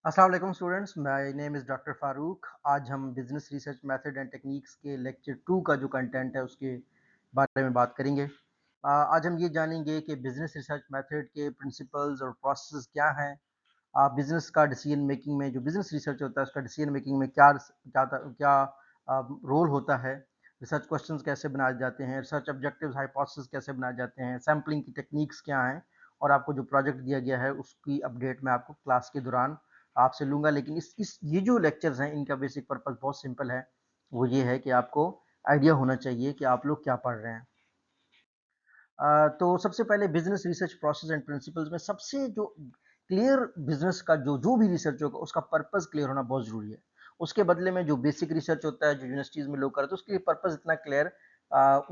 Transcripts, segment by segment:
अस्सलाम वालेकुम students, my name is doctor Farooq. आज हम business research method and techniques के लेक्चर 2 का जो कंटेंट है उसके बारे में बात करेंगे। आज हम ये जानेंगे कि बिज़नेस रिसर्च मेथड के प्रिंसिपल्स और प्रोसेस क्या हैं। बिज़नेस का डिसीजन मेकिंग में जो बिज़नेस रिसर्च होता है उसका डिसीजन मेकिंग में क्या रोल होता है। रिसर्च क्वेश्चंस कैसे बनाए जाते हैं, रिसर्च ऑब्जेक्टिव्स हाइपोथेसिस कैसे बनाए जाते हैं, सैम्पलिंग की टेक्निक्स क्या हैं और आपको जो प्रोजेक्ट दिया गया है उसकी अपडेट मैं आपको क्लास के दौरान आपसे लूँगा। लेकिन इस ये जो लेक्चर्स हैं इनका बेसिक पर्पस बहुत सिंपल है। वो ये है कि आपको आइडिया होना चाहिए कि आप लोग क्या पढ़ रहे हैं। तो सबसे पहले business research process and principles में सबसे जो क्लियर बिजनेस का जो भी रिसर्च होगा उसका पर्पस क्लियर होना बहुत जरूरी है। उसके बदले में जो बेसिक रिसर्च होता है जो यूनिवर्सिटीज में लोग करते हैं उसके लिए पर्पस इतना क्लियर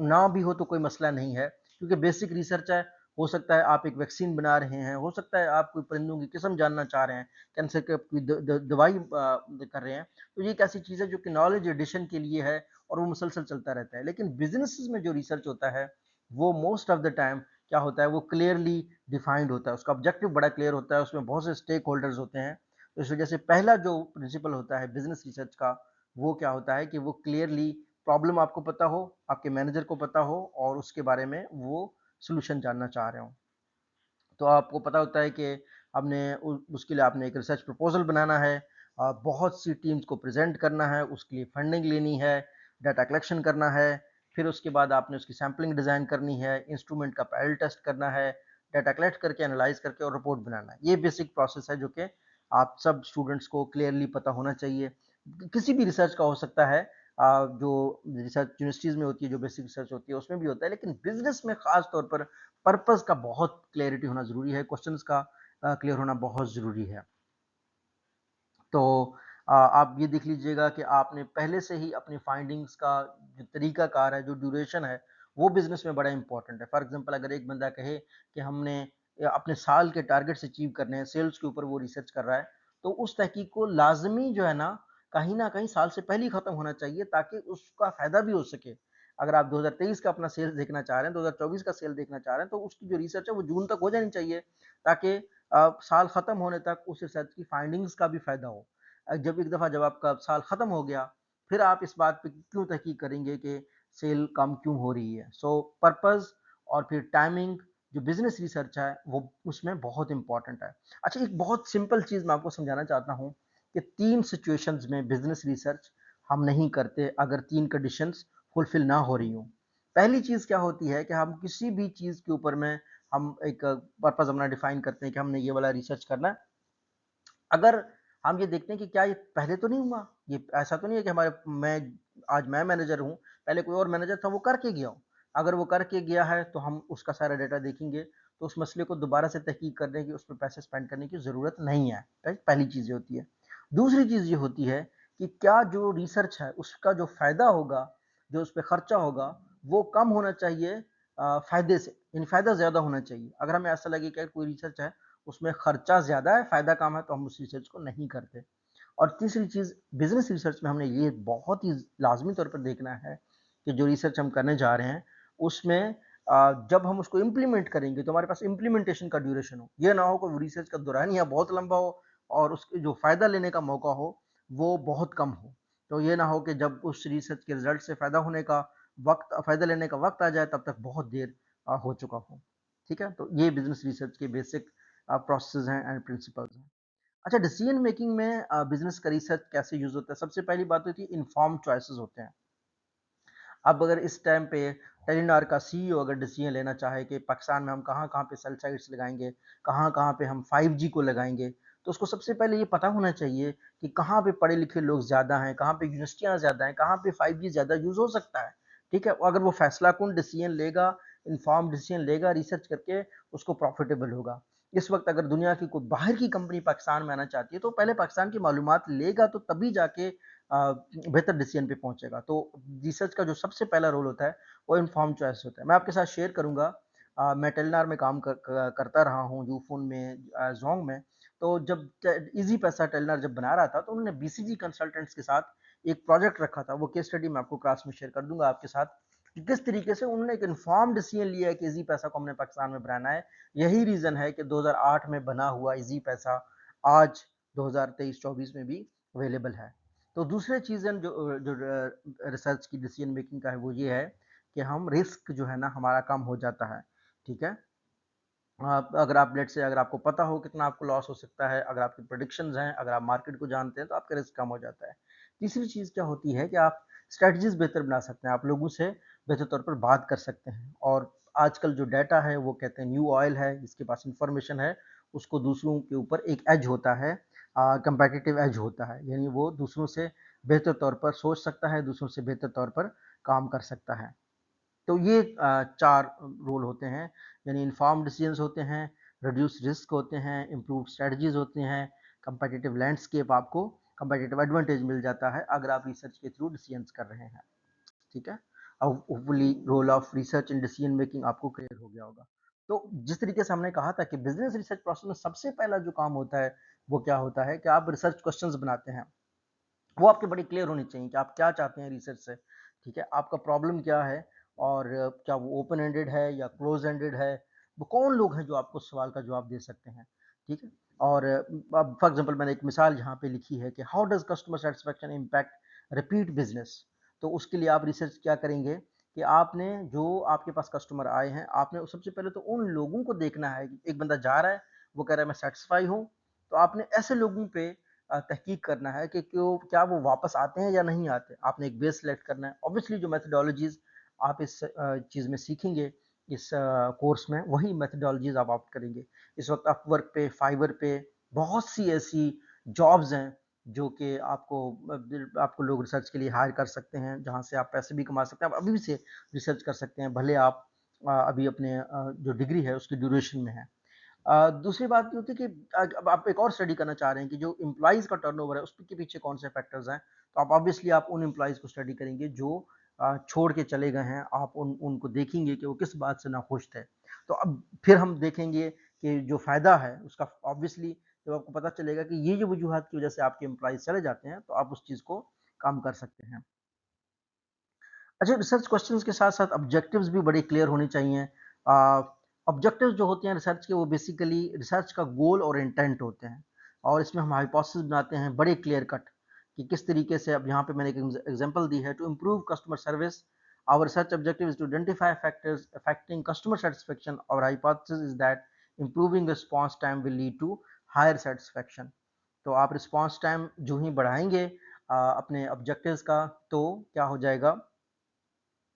ना भी हो तो कोई मसला नहीं है, क्योंकि बेसिक रिसर्च है। हो सकता है आप एक वैक्सीन बना रहे हैं, हो सकता है आप कोई परिंदों की किस्म जानना चाह रहे हैं, कैंसर की कोई दवाई कर रहे हैं। तो ये एक ऐसी चीज़ है जो कि नॉलेज एडिशन के लिए है और वो मुसलसल चलता रहता है। लेकिन बिजनेस में जो रिसर्च होता है वो मोस्ट ऑफ द टाइम क्या होता है, वो क्लियरली डिफाइंड होता है, उसका ऑब्जेक्टिव बड़ा क्लियर होता है, उसमें बहुत से स्टेक होल्डर्स होते हैं। तो इस वजह से पहला जो प्रिंसिपल होता है बिजनेस रिसर्च का वो क्या होता है कि वो क्लियरली प्रॉब्लम आपको पता हो, आपके मैनेजर को पता हो और उसके बारे में वो सोल्यूशन जानना चाह रहे हो। तो आपको पता होता है कि आपने उसके लिए आपने एक रिसर्च प्रपोजल बनाना है, बहुत सी टीम्स को प्रेजेंट करना है, उसके लिए फंडिंग लेनी है, डाटा कलेक्शन करना है, फिर उसके बाद आपने उसकी सैम्पलिंग डिज़ाइन करनी है, इंस्ट्रूमेंट का पैरेलल टेस्ट करना है, डाटा कलेक्ट करके एनालाइज करके और रिपोर्ट बनाना है। ये बेसिक प्रोसेस है जो कि आप सब स्टूडेंट्स को क्लियरली पता होना चाहिए। किसी भी रिसर्च का हो सकता है, जो रिसर्च यूनिवर्सिटीज़ में होती है, जो बेसिक रिसर्च होती है उसमें भी होता है, लेकिन बिजनेस में खास तौर पर पर्पस का बहुत क्लैरिटी होना ज़रूरी है, क्वेश्चंस का क्लियर होना बहुत ज़रूरी है। तो आप ये देख लीजिएगा कि आपने पहले से ही अपनी फाइंडिंग्स का जो तरीकाकार है, जो ड्यूरेशन है, वो बिज़नेस में बड़ा इम्पोर्टेंट है। फॉर एग्ज़ाम्पल अगर एक बंदा कहे कि हमने अपने साल के टारगेट्स अचीव करने हैं, सेल्स के ऊपर वो रिसर्च कर रहा है, तो उस तहकीक को लाज़मी जो है ना, कहीं न कहीं साल से पहले ही ख़त्म होना चाहिए ताकि उसका फ़ायदा भी हो सके। अगर आप 2023 का अपना सेल्स देखना चाह रहे हैं, 2024 का सेल देखना चाह रहे हैं, तो उसकी जो रिसर्च है वो जून तक हो जानी चाहिए ताकि साल ख़त्म होने तक उस रिसर्च की फाइंडिंग्स का भी फ़ायदा हो। जब एक दफ़ा जब आपका साल ख़त्म हो गया, फिर आप इस बात पे क्यों तहकीक करेंगे कि सेल कम क्यों हो रही है। सो पर्पज़ और फिर टाइमिंग जो बिज़नेस रिसर्च है वो उसमें बहुत इम्पोर्टेंट है। अच्छा, एक बहुत सिंपल चीज़ मैं आपको समझाना चाहता हूँ कि 3 सिचुएशंस में बिज़नेस रिसर्च हम नहीं करते अगर 3 कंडीशंस फुलफ़िल ना हो रही हों। पहली चीज़ क्या होती है कि हम किसी भी चीज़ के ऊपर में हम एक पर्पज़ अपना डिफ़ाइन करते हैं कि हमने ये वाला रिसर्च करना है। अगर हम ये देखते हैं कि क्या ये पहले तो नहीं हुआ, ये ऐसा तो नहीं है कि मैं मैनेजर हूँ, पहले कोई और मैनेजर था वो करके गया हो। अगर वो करके गया है तो हम उसका सारा डेटा देखेंगे, तो उस मसले को दोबारा से तहकीक करने की, उस पे पैसे स्पेंड करने की ज़रूरत नहीं है, राइट? पहली चीज़ ये होती है। दूसरी चीज़ ये होती है कि क्या जो रिसर्च है उसका जो फ़ायदा होगा, जो उस पे खर्चा होगा, वो कम होना चाहिए फ़ायदे से, यानी फ़ायदा ज़्यादा होना चाहिए। अगर हमें ऐसा लगे कि कोई रिसर्च है उसमें खर्चा ज़्यादा है, फ़ायदा कम है, तो हम उस रिसर्च को नहीं करते। और तीसरी चीज़ बिज़नेस रिसर्च में हमने ये बहुत ही लाज़मी तौर पर देखना है कि जो रिसर्च हम करने जा रहे हैं, उसमें जब हम उसको इम्प्लीमेंट करेंगे तो हमारे पास इम्प्लीमेंटेशन का ड्यूरेशन हो। ये ना हो कि वो रिसर्च का दौरानिया बहुत लंबा हो और उसके जो फ़ायदा लेने का मौका हो, वो बहुत कम हो। तो ये ना हो कि जब उस रिसर्च के रिज़ल्ट से फ़ायदा लेने का वक़्त आ जाए, तब तक बहुत देर हो चुका हो। ठीक है? तो ये बिज़नेस रिसर्च के बेसिक प्रोसेस हैं एंड प्रिंसिपल्स हैं। अच्छा, डिसीजन मेकिंग में बिजनेस का रिसर्च कैसे यूज होता है? सबसे पहली बात होती है इन्फॉर्म्ड चॉइसेस होते हैं। अब अगर इस टाइम पे टेलीनॉर का सीईओ अगर डिसीजन लेना चाहे कि पाकिस्तान में हम कहाँ-कहाँ पे सेल साइट्स लगाएँगे, कहाँ-कहाँ पे हम 5G को लगाएँगे, तो उसको सबसे पहले ये पता होना चाहिए कि कहाँ पे पढ़े-लिखे लोग ज़्यादा हैं, कहाँ पे यूनिवर्सिटियाँ ज़्यादा हैं, कहाँ पे 5G ज़्यादा यूज़ हो सकता है, ठीक है? अगर वो फैसलाकुन डिसीजन लेगा, इन्फॉर्म्ड डिसीजन लेगा रिसर्च करके, उसको प्रॉफिटेबल होगा। इस वक़्त अगर दुनिया की कोई बाहर की कंपनी पाकिस्तान में आना चाहती है, तो पहले पाकिस्तान की मालूमात लेगा, तो तभी जाके बेहतर डिसीजन पे पहुंचेगा। तो रिसर्च का जो सबसे पहला रोल होता है वो इन्फॉर्म चॉइस होता है। मैं आपके साथ शेयर करूंगा, मैं टेलीनॉर में करता रहा हूँ, यूफोन में, जोंग में। तो जब इजी पैसा टेलीनॉर जब बना रहा था तो उन्होंने बीसीजी कंसल्टेंट्स के साथ एक प्रोजेक्ट रखा था। वो केस स्टडी मैं आपको क्लास में शेयर कर दूंगा आपके साथ कि किस तरीके से उन्होंने एक इन्फॉर्म डिसीजन लिया है कि इजी पैसा को हमने पाकिस्तान में बनाना है। यही रीजन है कि 2008 में बना हुआ इजी पैसा आज 2023-24 में भी अवेलेबल है। तो दूसरे चीज़ें जो रिसर्च की डिसीजन मेकिंग का है वो ये है कि हम रिस्क जो है ना हमारा कम हो जाता है, ठीक है। अगर आप लेट से अगर आपको पता हो कितना आपको लॉस हो सकता है, अगर आपकी प्रेडिक्शंस हैं, अगर आप मार्केट को जानते हैं तो आपका रिस्क कम हो जाता है। तीसरी चीज़ क्या होती है कि आप स्ट्रेटजीज बेहतर बना सकते हैं, आप लोगों से बेहतर तौर पर बात कर सकते हैं। और आजकल जो डाटा है वो कहते हैं न्यू ऑयल है, जिसके पास इंफॉर्मेशन है उसको दूसरों के ऊपर एक एज होता है, कंपेटिटिव एज होता है, यानी वो दूसरों से बेहतर तौर पर सोच सकता है, दूसरों से बेहतर तौर पर काम कर सकता है। तो ये 4 रोल होते हैं, यानी इन्फॉर्म्ड डिसीजंस होते हैं, रिड्यूस रिस्क होते हैं, इम्प्रूव स्ट्रेटजीज होते हैं, कंपेटिटिव लैंडस्केप, आपको कंपेटिटिव एडवांटेज मिल जाता है अगर आप रिसर्च के थ्रू डिसीजंस कर रहे हैं, ठीक है। अब hopefully role of research in decision making आपको क्लियर हो गया होगा। तो जिस तरीके से हमने कहा था कि बिजनेस रिसर्च प्रोसेस में सबसे पहला जो काम होता है वो क्या होता है कि आप रिसर्च क्वेश्चंस बनाते हैं। वो आपके बड़ी क्लियर होनी चाहिए कि आप क्या चाहते हैं रिसर्च से, ठीक है। आपका प्रॉब्लम क्या है और क्या वो ओपन एंडेड है या क्लोज एंडेड है, वो कौन लोग हैं जो आपको सवाल का जवाब दे सकते हैं, ठीक है। और अब फॉर एग्जांपल मैंने एक मिसाल यहाँ पे लिखी है कि how does customer satisfaction impact repeat business. तो उसके लिए आप रिसर्च क्या करेंगे कि आपने जो आपके पास कस्टमर आए हैं, आपने सबसे पहले तो उन लोगों को देखना है कि एक बंदा जा रहा है, वो कह रहा है मैं सेटिस्फाई हूँ, तो आपने ऐसे लोगों पे तहकीक करना है कि क्यों क्या वो वापस आते हैं या नहीं आते। आपने एक बेस सेलेक्ट करना है। ऑब्वियसली जो मेथडोलॉजीज आप इस चीज़ में सीखेंगे इस कोर्स में, वही मेथडोलॉजीज आप ऑप्ट करेंगे। इस वक्त अपवर्क पे, फाइवर पे बहुत सी ऐसी जॉब्स हैं जो कि आपको लोग रिसर्च के लिए हायर कर सकते हैं, जहाँ से आप पैसे भी कमा सकते हैं। आप अभी भी से रिसर्च कर सकते हैं, भले आप अभी अपने जो डिग्री है उसकी ड्यूरेशन में है। दूसरी बात ये होती है कि अब आप एक और स्टडी करना चाह रहे हैं कि जो एम्प्लॉइज़ का टर्नओवर है उसके पीछे कौन से फैक्टर्स हैं, तो आप ऑब्वियसली आप उन एम्प्लॉइज़ को स्टडी करेंगे जो छोड़ के चले गए हैं। आप उनको देखेंगे कि वो किस बात से नाखुश थे। तो अब फिर हम देखेंगे कि जो फ़ायदा है उसका ऑब्वियसली जब आपको पता चलेगा कि ये जो वजूहत की वजह से आपके एम्प्लॉइज़ चले जाते हैं, तो आप उस चीज़ को कम कर सकते हैं। अच्छा, रिसर्च क्वेश्चंस के साथ-साथ ऑब्जेक्टिव्स भी बड़े क्लियर होने चाहिए। ऑब्जेक्टिव्स जो होते हैं रिसर्च के, वो बेसिकली रिसर्च का गोल और इंटेंट होते हैं, और इसमें हम हाइपोथेसिस बनाते हैं बड़े क्लियर कट कि किस तरीके से। अब यहाँ पे मैंने एक एग्जांपल दी है, to improve customer service our research objective is to identify factors affecting customer satisfaction. और hypothesis is that improving response time will lead to higher satisfaction. तो आप रिस्पांस टाइम जो ही बढ़ाएंगे अपने ऑब्जेक्टिव्स का, तो क्या हो जाएगा,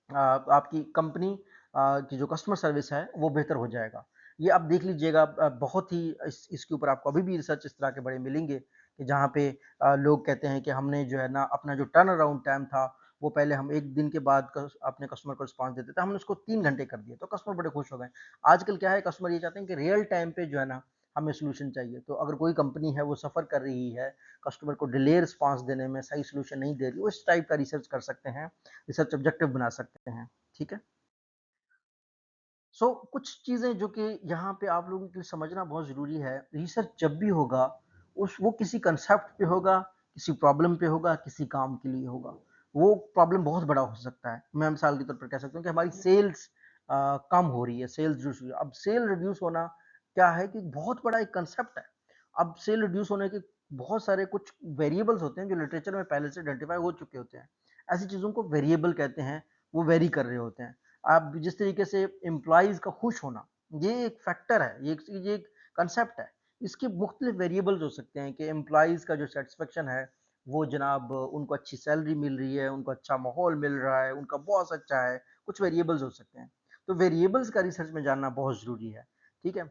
आपकी कंपनी की जो कस्टमर सर्विस है वो बेहतर हो जाएगा। ये आप देख लीजिएगा, बहुत ही इसके ऊपर आपको अभी भी रिसर्च इस तरह के बड़े मिलेंगे कि जहाँ पे लोग कहते हैं कि हमने जो है ना अपना जो टर्न अराउंड टाइम था, वो पहले हम 1 दिन के बाद अपने कस्टमर को रिस्पॉन्स देते थे, हमने उसको 3 घंटे कर दिया, तो कस्टमर बड़े खुश हो गए। आजकल क्या है, कस्टमर ये चाहते हैं कि रियल टाइम पे जो है ना हमें सॉल्यूशन चाहिए। तो अगर कोई कंपनी है वो सफ़र कर रही है, कस्टमर को डिले रिस्पॉन्स देने में, सही सॉल्यूशन नहीं दे रही, वो इस टाइप का रिसर्च कर सकते हैं, रिसर्च ऑब्जेक्टिव बना सकते हैं, ठीक है। कुछ चीज़ें जो कि यहाँ पे आप लोगों के लिए समझना बहुत ज़रूरी है, रिसर्च जब भी होगा उस वो किसी कंसेप्ट पे होगा, किसी प्रॉब्लम पे होगा, किसी काम के लिए होगा। वो प्रॉब्लम बहुत बड़ा हो सकता है। मैं मिसाल के तौर पर कह सकता हूँ कि हमारी सेल्स कम हो रही है, सेल्स रिड्यूस हुई है। अब सेल रिड्यूस होना क्या है कि बहुत बड़ा एक कंसेप्ट है। अब सेल रिड्यूस होने के बहुत सारे कुछ वेरिएबल्स होते हैं जो लिटरेचर में पहले से आइडेंटिफाई हो चुके होते हैं। ऐसी चीज़ों को वेरिएबल कहते हैं, वो वेरी कर रहे होते हैं। आप जिस तरीके से एम्प्लॉइज़ का खुश होना, ये एक फैक्टर है, ये एक कंसेप्ट है। इसके मुख्तलिफ वेरिएबल्स हो सकते हैं कि एम्प्लॉइज़ का जो सैटिस्फैक्शन है, वो जनाब उनको अच्छी सैलरी मिल रही है, उनको अच्छा माहौल मिल रहा है, उनका बॉस अच्छा है, कुछ वेरिएबल्स हो सकते हैं। तो वेरिएबल्स का रिसर्च में जानना बहुत ज़रूरी है, ठीक है?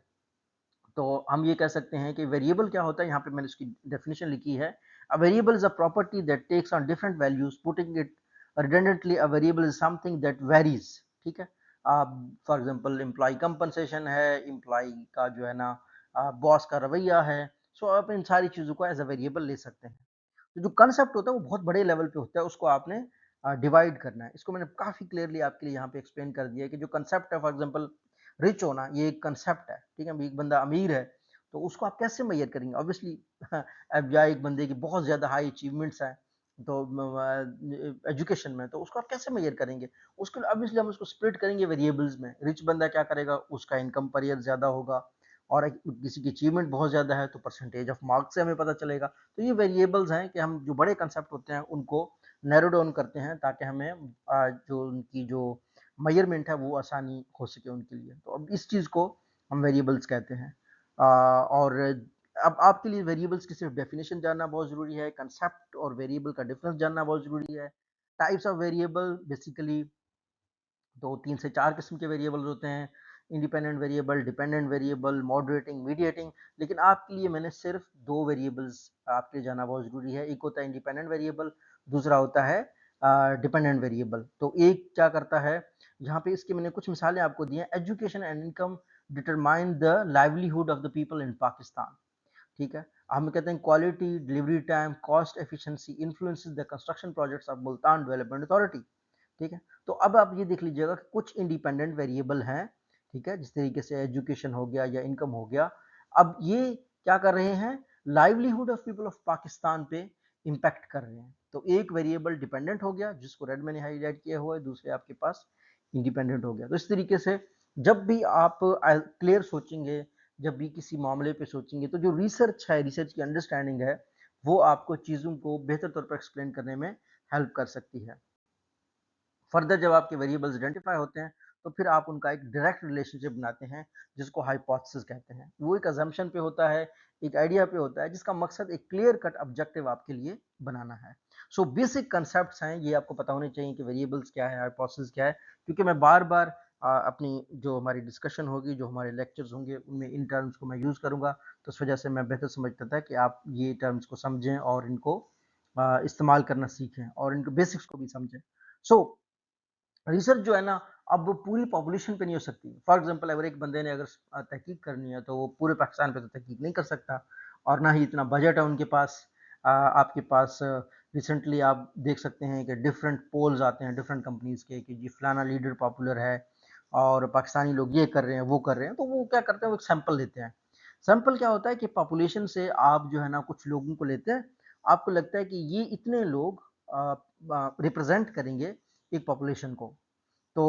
तो हम ये कह सकते हैं कि वेरिएबल क्या होता है, यहाँ पे मैंने इसकी डेफिनेशन लिखी है। A variable is a property that takes on different values, putting it redundantly, a variable is something that varies, ठीक है। फॉर एग्जांपल एम्प्लॉय कंपनसेशन है, एम्प्लॉय का जो है ना बॉस का रवैया है। सो आप इन सारी चीज़ों को एज अ वेरिएबल ले सकते हैं। तो जो कंसेप्ट होता है वो बहुत बड़े लेवल पे होता है, उसको आपने डिवाइड करना है। इसको मैंने काफ़ी क्लियरली आपके लिए यहाँ पे एक्सप्लेन कर दिया है कि जो कंसेप्ट है, फॉर एग्जांपल रिच होना, ये एक कंसेप्ट है, ठीक है। अभी एक बंदा अमीर है, तो उसको आप कैसे मेजर करेंगे? ऑब्वियसली अब या एक बंदे की बहुत ज़्यादा हाई अचीवमेंट्स हैं, तो एजुकेशन में, तो उसको आप कैसे मेजर करेंगे? उसको ऑब्वियसली हम उसको स्प्लिट करेंगे वेरिएबल्स में। रिच बंदा क्या करेगा, उसका इनकम पर ईयर ज़्यादा होगा, और किसी की अचीवमेंट बहुत ज़्यादा है तो परसेंटेज ऑफ मार्क्स से हमें पता चलेगा। तो ये वेरिएबल्स हैं कि हम जो बड़े कंसेप्ट होते हैं उनको नैरो डाउन करते हैं ताकि हमें जो उनकी जो मेजरमेंट है वो आसानी हो सके उनके लिए। तो अब इस चीज़ को हम वेरिएबल्स कहते हैं। और अब आपके लिए वेरिएबल्स की सिर्फ डेफिनेशन जानना बहुत ज़रूरी है, कंसेप्ट और वेरिएबल का डिफरेंस जानना बहुत ज़रूरी है। टाइप्स ऑफ वेरिएबल बेसिकली तो 3 से 4 किस्म के वेरिएबल्स होते हैं, independent variable, dependent variable, moderating, mediating. लेकिन आपके लिए मैंने सिर्फ 2 वेरिएबल्स आपके लिए जानना बहुत ज़रूरी है। एक होता है इंडिपेंडेंट वेरिएबल, दूसरा होता है डिपेंडेंट वेरिएबल। तो एक क्या करता है, यहाँ पे इसकी मैंने कुछ मिसालें आपको दी हैं। Education and income determine the livelihood of the people in Pakistan. ठीक है, हम कहते हैं quality, delivery time, cost efficiency influences the construction projects of Multan development authority. ठीक है, तो अब आप ये देख लीजिएगा कि कुछ इंडिपेंडेंट वेरिएबल हैं, ठीक है, जिस तरीके से एजुकेशन हो गया या इनकम हो गया। अब ये क्या कर रहे हैं, livelihood of people of Pakistan पे इम्पैक्ट कर रहे हैं। तो एक वेरिएबल डिपेंडेंट हो गया जिसको रेड मैंने हाईलाइट किया हुआ है, दूसरे आपके पास इंडिपेंडेंट हो गया। तो इस तरीके से जब भी आप क्लियर सोचेंगे, जब भी किसी मामले पे सोचेंगे, तो जो रिसर्च है, रिसर्च की अंडरस्टैंडिंग है, वो आपको चीज़ों को बेहतर तौर पर एक्सप्लेन करने में हेल्प कर सकती है। फर्दर जब आपके वेरिएबल्स आइडेंटिफाई होते हैं तो फिर आप उनका एक डायरेक्ट रिलेशनशिप बनाते हैं जिसको हाइपोथेसिस कहते हैं। वो एक अजम्पशन पे होता है, एक आइडिया पे होता है जिसका मकसद एक क्लियर कट ऑब्जेक्टिव आपके लिए बनाना है। सो बेसिक कंसेप्ट्स हैं, ये आपको पता होने चाहिए कि वेरिएबल्स क्या है, हाइपोथेसिस क्या है, क्योंकि मैं बार बार अपनी जो हमारी डिस्कशन होगी, जो हमारे लेक्चर्स होंगे, उनमें इन टर्म्स को मैं यूज़ करूँगा। तो इस वजह से मैं बेहतर समझता था कि आप ये टर्म्स को समझें और इनको इस्तेमाल करना सीखें और इनको बेसिक्स को भी समझें। सो रिसर्च जो है ना, अब पूरी पॉपुलेशन पे नहीं हो सकती। फॉर एग्जांपल अगर एक बंदे ने अगर तहकीक करनी है तो वो पूरे पाकिस्तान पे तो तहकीक नहीं कर सकता और ना ही इतना बजट है उनके पास। आपके पास रिसेंटली आप देख सकते हैं कि डिफरेंट पोल्स आते हैं डिफरेंट कंपनीज के कि जी फलाना लीडर पॉपुलर है और पाकिस्तानी लोग ये कर रहे हैं वो कर रहे हैं। तो वो क्या करते हैं, वो एक सैंपल लेते हैं। सैंपल क्या होता है कि पॉपुलेशन से आप जो है ना कुछ लोगों को लेते हैं, आपको लगता है कि ये इतने लोग रिप्रेजेंट करेंगे एक पॉपुलेशन को। तो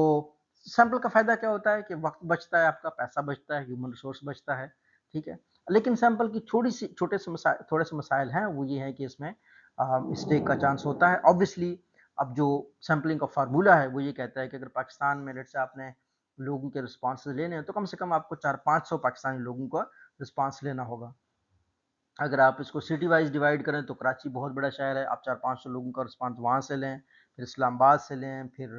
सैंपल का फ़ायदा क्या होता है कि वक़्त बचता है, आपका पैसा बचता है, ह्यूमन रिसोर्स बचता है, ठीक है? लेकिन सैंपल की थोड़ी-सी थोड़े से मसाइल हैं, वो ये है कि इसमें मिस्टेक का चांस होता है। ऑब्वियसली अब जो सैंपलिंग का फ़ॉर्मूला है, वो ये कहता है कि अगर पाकिस्तान में लेट्स से आपने लोगों के रिस्पॉन्सेज़ लेने हैं, तो कम से कम आपको 400-500 पाकिस्तानी लोगों का रिस्पॉन्स लेना होगा। अगर आप इसको सिटी वाइज डिवाइड करें तो कराची बहुत बड़ा शहर है, आप 400-500 लोगों का रिस्पॉन्स वहाँ से लें, फिर इस्लामाबाद से लें, फिर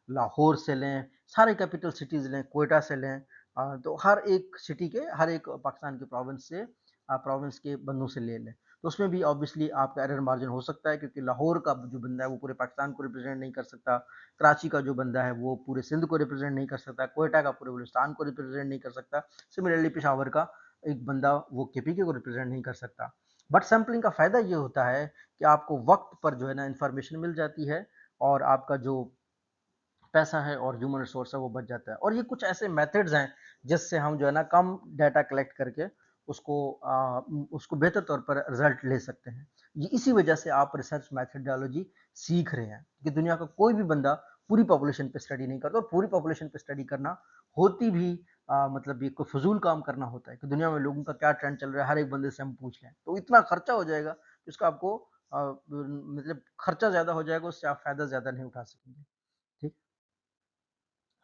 लाहौर से लें, सारे कैपिटल सिटीज़ लें, कोयटा से लें। तो हर एक सिटी के, हर एक पाकिस्तान के प्रोविंस से प्रोविंस के बंदों से ले लें। तो उसमें भी ऑब्वियसली आपका एरर मार्जिन हो सकता है क्योंकि लाहौर का जो बंदा है वो पूरे पाकिस्तान को रिप्रेजेंट नहीं कर सकता, कराची का जो बंदा है वो पूरे सिंध को रिप्रेजेंट नहीं कर सकता, कोयटा का पूरे बलूचिस्तान को रिप्रेजेंट नहीं कर सकता, सिमिलरली पेशावर का एक बंदा वो केपीके को रिप्रेजेंट नहीं कर सकता। बट सैम्पलिंग का फ़ायदा ये होता है कि आपको वक्त पर जो है ना इंफॉर्मेशन मिल जाती है और आपका जो पैसा है और ह्यूमन रिसोर्स है वो बच जाता है। और ये कुछ ऐसे मेथड्स हैं जिससे हम जो है ना कम डाटा कलेक्ट करके उसको उसको बेहतर तौर पर रिजल्ट ले सकते हैं। ये इसी वजह से आप रिसर्च मैथडोलॉजी सीख रहे हैं कि दुनिया का कोई भी बंदा पूरी पॉपुलेशन पे स्टडी नहीं करता और पूरी पॉपुलेशन पे स्टडी करना होती भी मतलब ये कोई फजूल काम करना होता है कि दुनिया में लोगों का क्या ट्रेंड चल रहा है हर एक बंदे से हम पूछ लें, तो इतना खर्चा हो जाएगा कि उसका आपको मतलब खर्चा ज़्यादा हो जाएगा, उससे आप फ़ायदा ज़्यादा नहीं उठा सकेंगे। ठीक,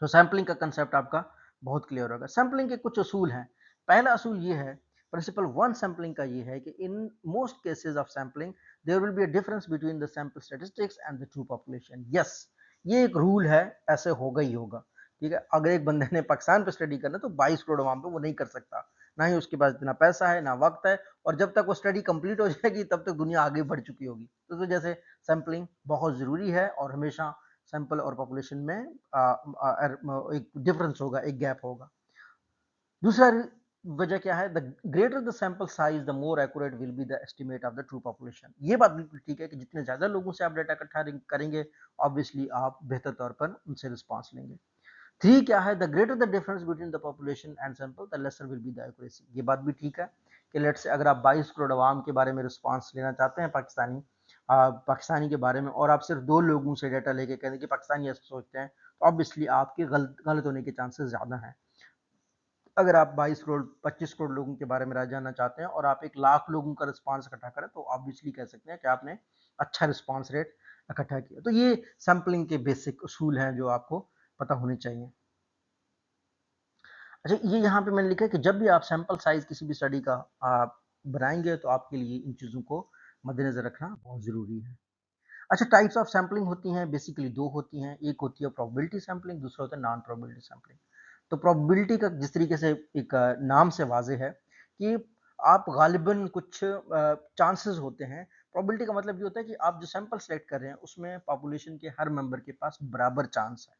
तो सैम्पलिंग का कंसेप्ट आपका बहुत क्लियर होगा। सैम्पलिंग के कुछ असूल हैं। पहला असूल ये है, प्रिंसिपल वन सैम्पलिंग का ये है कि in most cases of sampling there will be a difference between the sample statistics and the true population. Yes, ये एक रूल है, ऐसे होगा ही होगा। ठीक है, अगर एक बंदे ने पाकिस्तान पे स्टडी करना है तो 22 करोड़ अवाम पे वो नहीं कर सकता, ना ही उसके पास इतना पैसा है ना वक्त है, और जब तक वो स्टडी कंप्लीट हो जाएगी तब तक दुनिया आगे बढ़ चुकी होगी। तो इस वजह से सैम्पलिंग बहुत ज़रूरी है और हमेशा सैंपल और पॉपुलेशन में एक डिफरेंस होगा, एक गैप होगा। दूसरा वजह क्या है, the greater the sample size the more accurate will be the estimate of the true population. ये बात बिल्कुल ठीक है कि जितने ज्यादा लोगों से आप डाटा इकट्ठा करेंगे ऑब्वियसली आप बेहतर तौर पर उनसे रिस्पॉन्स लेंगे। थ्री क्या है, the greater the difference between the population and sample the lesser will be the accuracy. ये बात भी ठीक है कि लेट्स से अगर आप 22 करोड़ आवाम के बारे में रिस्पॉन्स लेना चाहते हैं पाकिस्तानी के बारे में और आप सिर्फ 2 लोगों से डाटा लेके कहते हैं कि पाकिस्तानी ऐसा सोचते हैं, तो ऑब्वियसली आपके गलत गलत होने के चांसेस ज़्यादा हैं। अगर आप 22 करोड़ 25 करोड़ लोगों के बारे में राय जानना चाहते हैं और आप 1 लाख लोगों का रिस्पांस इकट्ठा करें तो ऑब्वियसली कह सकते हैं कि आपने अच्छा रिस्पांस रेट इकट्ठा किया। तो ये सैम्पलिंग के बेसिक उसूल हैं जो आपको पता होने चाहिए। अच्छा, ये यहाँ पे मैंने लिखा है कि जब भी आप सैंपल साइज किसी भी स्टडी का आप बनाएंगे तो आपके लिए इन चीज़ों को मद्देनजर रखना बहुत ज़रूरी है। अच्छा, टाइप्स ऑफ सैम्पलिंग होती हैं, बेसिकली दो होती हैं। एक होती है प्रोबेबिलिटी सैम्पलिंग, दूसरा होता है नॉन प्रोबेबिलिटी सैम्पलिंग। तो प्रोबेबिलिटी का जिस तरीके से एक नाम से वाज़ेह है कि आप गालिबन कुछ चांसेस होते हैं। प्रोबेबिलिटी का मतलब ये होता है कि आप जो सैंपल सेलेक्ट कर रहे हैं उसमें पॉपुलेशन के हर मेंबर के पास बराबर चांस है।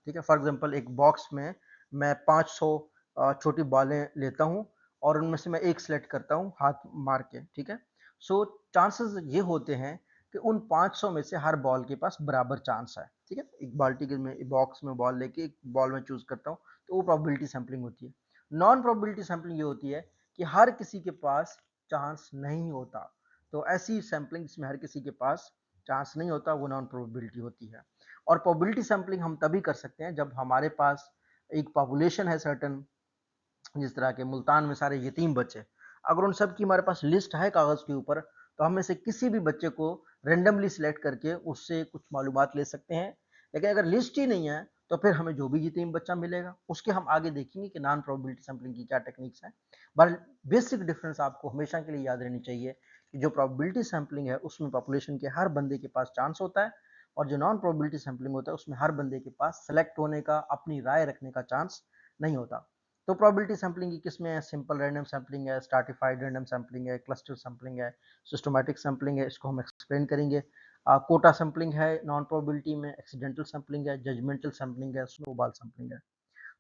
ठीक है, फॉर एग्जांपल एक बॉक्स में मैं 500 छोटी बॉलें लेता हूँ और उनमें से मैं एक सेलेक्ट करता हूँ हाथ मार के। ठीक है, सो चांसेस ये होते हैं कि उन 500 में से हर बॉल के पास बराबर चांस है। ठीक है, एक बाल्टी के में बॉक्स में बॉल लेके एक बॉल में चूज करता हूँ तो वो प्रोबेबिलिटी सैंपलिंग होती है। नॉन प्रोबेबिलिटी सैंपलिंग ये होती है कि हर किसी के पास चांस नहीं होता। तो ऐसी सैंपलिंग जिसमें हर किसी के पास चांस नहीं होता वो नॉन प्रोबेबिलिटी होती है। और प्रोबेबिलिटी सैंपलिंग हम तभी कर सकते हैं जब हमारे पास एक पॉपुलेशन है सर्टन, जिस तरह के मुल्तान में सारे यतीम बच्चे, अगर उन सब की हमारे पास लिस्ट है कागज के ऊपर तो हम में से किसी भी बच्चे को रेंडमली सिलेक्ट करके उससे कुछ मालूमात ले सकते हैं। लेकिन अगर लिस्ट ही नहीं है तो फिर हमें जो भी यतीम बच्चा मिलेगा उसके हम आगे देखेंगे कि नॉन प्रोबेबिलिटी सैंपलिंग की क्या टेक्निक्स हैं। बट बेसिक डिफरेंस आपको हमेशा के लिए याद रहनी चाहिए कि जो प्रोबेबिलिटी सैंपलिंग है उसमें पॉपुलेशन के हर बंदे के पास चांस होता है और जो नॉन प्रोबेबिलिटी सैंपलिंग होता है उसमें हर बंदे के पास सेलेक्ट होने का, अपनी राय रखने का चांस नहीं होता। तो प्रोबेबिलिटी सैंपलिंग की किस्में हैं, सिंपल रैंडम सैंपलिंग है, स्ट्रैटिफाइड रैंडम सैंपलिंग है, क्लस्टर सैंपलिंग है, सिस्टमैटिक सैंपलिंग है, इसको हम एक्सप्लेन करेंगे। कोटा सैंपलिंग है नॉन प्रोबेबिलिटी में, एक्सीडेंटल सैंपलिंग है, जजमेंटल सैंपलिंग है, स्नोबॉल सैंपलिंग है।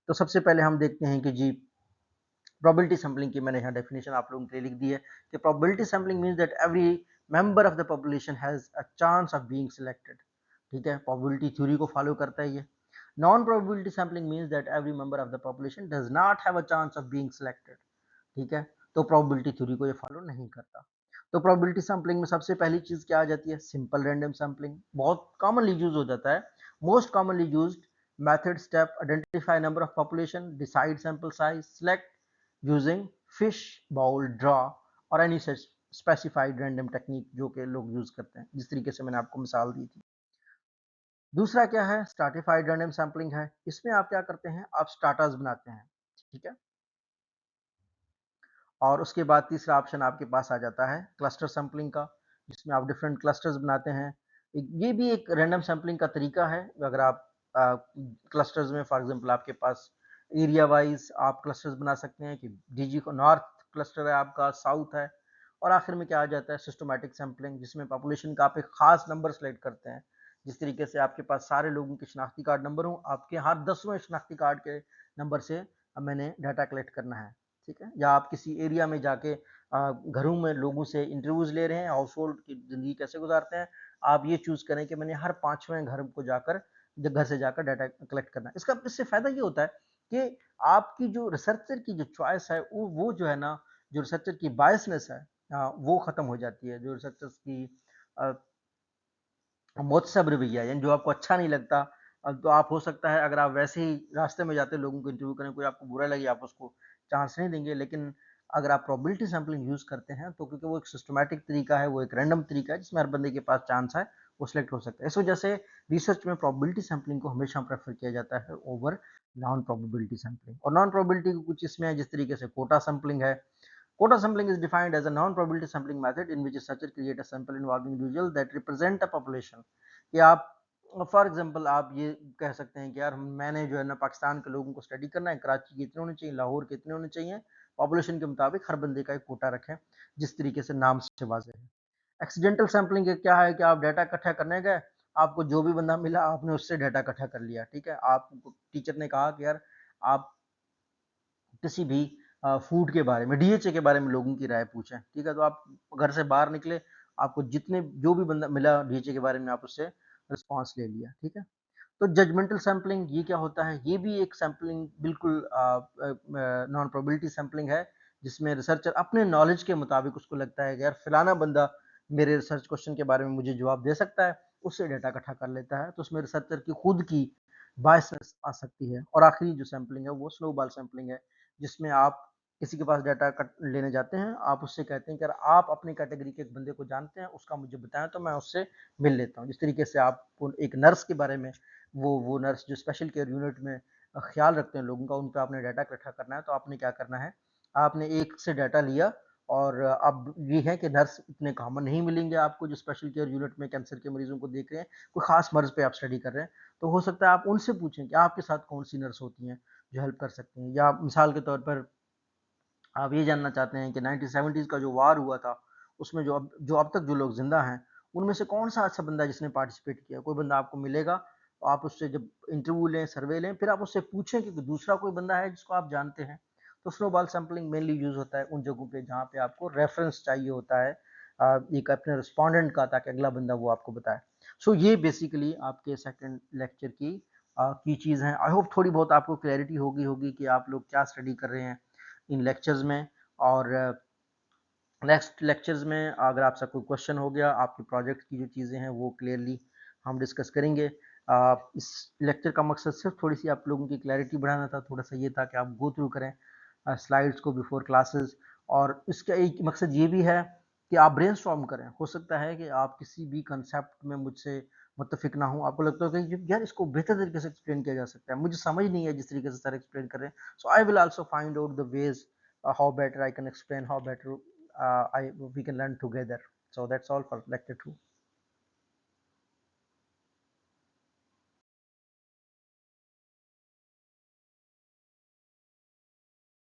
तो सबसे पहले हम देखते हैं कि जी प्रोबेबिलिटी सैंपलिंग की मैंने यहाँ डेफिनेशन आप लोगों के लिए लिख दी है कि probability sampling means that every member of the population has a chance of being selected. ठीक है, प्रोबेबिलिटी थ्योरी को फॉलो करता है ये। Non probability sampling means that every member of the population does not have a chance of being selected. ठीक है, तो probability theory को ये फॉलो नहीं करता। तो प्रोबेबिलिटी सैंपलिंग में सबसे पहली चीज क्या आ जाती है? सिंपल रैंडम सैंपलिंग, बहुत कॉमनली यूज हो जाता है। Most commonly used method step, identify number of population, decide sample size, select using fish bowl draw और any such specified random technique जो कि लोग यूज करते हैं, जिस तरीके से मैंने आपको मिसाल दी थी। दूसरा क्या है? स्ट्रैटिफाइड रैंडम सैंपलिंग है। इसमें आप क्या करते हैं? आप स्टार्टर्स बनाते हैं। ठीक है, और उसके बाद तीसरा ऑप्शन आपके पास आ जाता है क्लस्टर सैंपलिंग का, जिसमें आप डिफरेंट क्लस्टर्स बनाते हैं। ये भी एक रैंडम सैंपलिंग का तरीका है। अगर आप क्लस्टर्स में फॉर एग्जांपल आपके पास एरिया वाइज आप क्लस्टर्स बना सकते हैं कि डीजी को नॉर्थ क्लस्टर है, आपका साउथ है। और आखिर में क्या आ जाता है? सिस्टमैटिक सैंपलिंग, जिसमें पॉपुलेशन का आप एक खास नंबर सेलेक्ट करते हैं। जिस तरीके से आपके पास सारे लोगों के शनाख्ती कार्ड नंबर हो, आपके हर 10वें शनाख्ती कार्ड के नंबर से मैंने डाटा कलेक्ट करना है। ठीक है, या आप किसी एरिया में जाके घरों में लोगों से इंटरव्यूज ले रहे हैं, हाउस होल्ड की जिंदगी कैसे गुजारते हैं, आप ये चूज करें कि मैंने हर 5वें घर को जाकर घर से जाकर डाटा कलेक्ट करना है। इसका इससे फायदा ये होता है कि आपकी जो रिसर्चर की जो चॉइस है वो जो है ना, जो रिसर्चर की बायसनेस है वो खत्म हो जाती है। जो रिसर्चर्स की मुहतसब रवैया यानी जो आपको अच्छा नहीं लगता, तो आप हो सकता है अगर आप वैसे ही रास्ते में जाते लोगों को इंटरव्यू करें, कोई आपको बुरा लगे, आप उसको चांस नहीं देंगे। लेकिन अगर आप प्रोबेबिलिटी सैंपलिंग यूज करते हैं तो क्योंकि वो एक सिस्टमैटिक तरीका है, वो एक रैंडम तरीका है जिसमें हर बंदे के पास चांस है, वो सिलेक्ट हो सकता है। इस वजह से रिसर्च में प्रोबेबिलिटी सैंपलिंग को हमेशा प्रेफर किया जाता है ओवर नॉन प्रोबेबिलिटी सैंपलिंग। और नॉन प्रोबेबिलिटी की कुछ इसमें है, जिस तरीके से कोटा सैंपलिंग है। Quota sampling is defined as a non-probability sampling method in which a researcher create a sample involving individual that represent a population। कि आप फॉर एग्जांपल आप ये कह सकते हैं कि यार मैंने जो है ना पाकिस्तान के लोगों को स्टडी करना है, कराची के इतने होने चाहिए, लाहौर के इतने होने चाहिए, पॉपुलेशन के मुताबिक हर बंदे का एक कोटा रखें, जिस तरीके से नाम से वाज़ेह है। एक्सीडेंटल सैम्पलिंग क्या है कि आप डाटा इकट्ठा करने गए, आपको जो भी बंदा मिला आपने उससे डाटा इकट्ठा कर लिया। ठीक है, आप टीचर ने कहा कि यार आप किसी भी फूड के बारे में, डीएचए के बारे में लोगों की राय पूछें। ठीक है, तो आप घर से बाहर निकले, आपको जितने जो भी बंदा मिला डीएचए के बारे में आप उससे रिस्पांस ले लिया। ठीक है, तो जजमेंटल सैंपलिंग ये क्या होता है? ये भी एक सैंपलिंग बिल्कुल नॉन प्रोबेबिलिटी सैंपलिंग है, जिसमें रिसर्चर अपने नॉलेज के मुताबिक उसको लगता है कि यार फलाना बंदा मेरे रिसर्च क्वेश्चन के बारे में मुझे जवाब दे सकता है, उससे डाटा इकट्ठा कर लेता है। तो उसमें रिसर्चर की खुद की बायसनेस आ सकती है। और आखिरी जो सैंपलिंग है वो स्नोबॉल सैंपलिंग है, जिसमें आप किसी के पास डाटा लेने जाते हैं, आप उससे कहते हैं कि अगर आप अपनी कैटेगरी के एक बंदे को जानते हैं, उसका मुझे बताएं तो मैं उससे मिल लेता हूँ। जिस तरीके से आप एक नर्स के बारे में, वो नर्स जो स्पेशल केयर यूनिट में ख्याल रखते हैं लोगों का, उन पर आपने डाटा इकट्ठा करना है, तो आपने क्या करना है, आपने एक से डाटा लिया, और अब ये है कि नर्स इतने कॉमन नहीं मिलेंगे आपको जो स्पेशल केयर यूनिट में कैंसर के मरीजों को देख रहे हैं, कोई खास मर्ज पे आप स्टडी कर रहे हैं, तो हो सकता है आप उनसे पूछें कि आपके साथ कौन सी नर्स होती हैं जो हेल्प कर सकती हैं। या मिसाल के तौर पर आप ये जानना चाहते हैं कि 1970s का जो वार हुआ था, उसमें जो अब तक जो लोग जिंदा हैं, उनमें से कौन सा अच्छा बंदा है जिसने पार्टिसिपेट किया। कोई बंदा आपको मिलेगा, तो आप उससे जब इंटरव्यू लें, सर्वे लें, फिर आप उससे पूछें कि दूसरा कोई बंदा है जिसको आप जानते हैं। तो स्नोबॉल सैंपलिंग मेनली यूज होता है उन जगहों पे जहाँ पे आपको रेफरेंस चाहिए होता है एक अपने रिस्पोंडेंट का, ताकि अगला बंदा वो आपको बताए। सो ये बेसिकली आपके सेकंड लेक्चर की चीज़ है। आई होप थोड़ी बहुत आपको क्लैरिटी होगी कि आप लोग क्या स्टडी कर रहे हैं इन लेक्चर्स में। और नेक्स्ट लेक्चर्स में अगर आपसे कोई क्वेश्चन हो गया, आपके प्रोजेक्ट की जो चीज़ें हैं वो क्लियरली हम डिस्कस करेंगे। इस लेक्चर का मकसद सिर्फ थोड़ी सी आप लोगों की क्लैरिटी बढ़ाना था, थोड़ा सा ये था कि आप गो थ्रू करें स्लाइड्स को बिफोर क्लासेस। और इसका एक मकसद ये भी है कि आप ब्रेनस्टॉर्म करें। हो सकता है कि आप किसी भी कंसेप्ट में मुझसे मुत्तफिक ना हो, आपको लगता हो कि यार इसको बेहतर तरीके से एक्सप्लेन किया जा सकता है, मुझे समझ नहीं है जिस तरीके से सर एक्सप्लेन कर रहे हैं। So I will also find out the ways how better I can explain, how better we can learn together. So that's all for lecture 2.